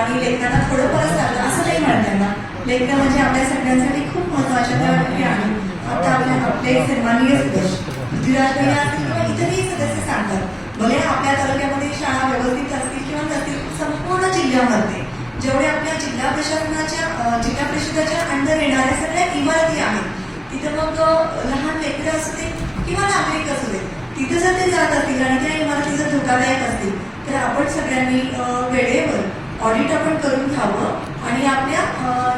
आणि लेकरांना थोडंफारच लागलं असं नाही म्हणताना लेकरं म्हणजे आपल्या सगळ्यांसाठी खूप महत्त्वाच्या त्या गोष्टी आहेत. आता आपले सन्माननीय सदस्य पृथ्वीराज भैया असतील किंवा इतरही सदस्य सांगतात भले आपल्या तालुक्यामध्ये शाळा व्यवस्थित असतील किंवा नसतील, संपूर्ण जिल्ह्यामध्ये जेवढे आपल्या जिल्हा परिषदेच्या अंडर येणाऱ्या सगळ्या इमारती आहेत तिथं मग लहान लेकरं असू दे किंवा नागरिक असू दे, तिथं जर ते जात असतील आणि त्या इमारती जर धोकादायक असतील तर आपण सगळ्यांनी वेळेवर ऑडिट आपण करून घ्यावं आणि आपल्या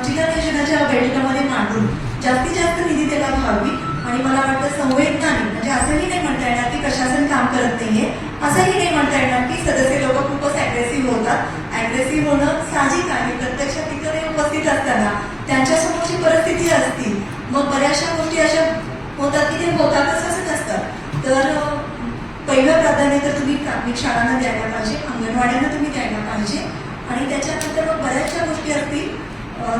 जिल्हा परिषदेच्या बैठकामध्ये मांडून जास्तीत जास्त निधी त्याला व्हावी. आणि मला वाटतं संवेदनाने म्हणजे असंही नाही म्हणता येणार की प्रशासन काम करत नाहीये, असंही नाही म्हणता येणार की सदस्य लोक खूपच अग्रेसिव्ह होतात. अग्रेसिव्ह होणं साहजिक आहे, प्रत्यक्षात तिथे उपस्थित असताना त्यांच्यासमोरची परिस्थिती असती मग बऱ्याचशा गोष्टी अशा होतात की ते होतातच असं नसतं. तर पहिलं प्राधान्य तर तुम्ही प्राथमिक शाळांना द्यायला पाहिजे, अंगणवाड्यांना तुम्ही द्यायला पाहिजे आणि त्याच्यानंतर मग बऱ्याचशा गोष्टी असतील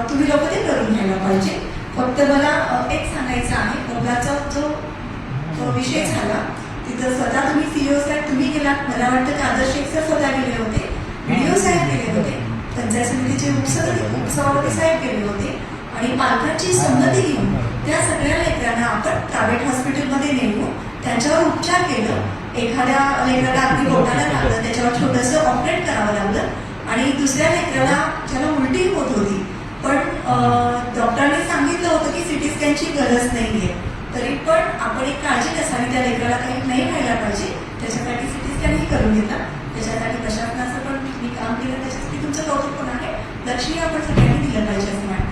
तुम्ही लोक ते करून घ्यायला पाहिजे. फक्त मला एक सांगायचं आहे, मुलाचा जो विषय झाला तिथं स्वतः तुम्ही सीईओ साहेब तुम्ही गेलात, मला वाटतं की आदर्श शेख सर स्वतः गेले होते, व्हिडिओ साहेब गेले होते, पंचायत समितीचे उपसभापती साहेब गेले होते आणि पालकांची संमती घेऊन त्या सगळ्या लेकरांना आपण प्रायव्हेट हॉस्पिटलमध्ये नेऊन त्यांच्यावर उपचार केलं. एखाद्या लेकराला अगदी बोटाला लागलं, त्याच्यावर छोटंसं ऑपरेट करावं लागलं आणि दुसऱ्या लेकराला ज्याला उलटी होत होती पण डॉक्टरांनी सांगितलं होतं की सिटी स्कॅनची गरज नाहीये, तरी पण आपण एक काळजी नसावी त्या लेकराला काही नाही व्हायला पाहिजे त्याच्यासाठी सिटी स्कॅनही करून घेतला. त्याच्यासाठी प्रशासनाचं पण तुम्ही काम केलं, त्याच्यासाठी तुमचं कौतुक पण आहे, लक्षही आपण सगळ्यांनी दिलं पाहिजे असं वाटतं.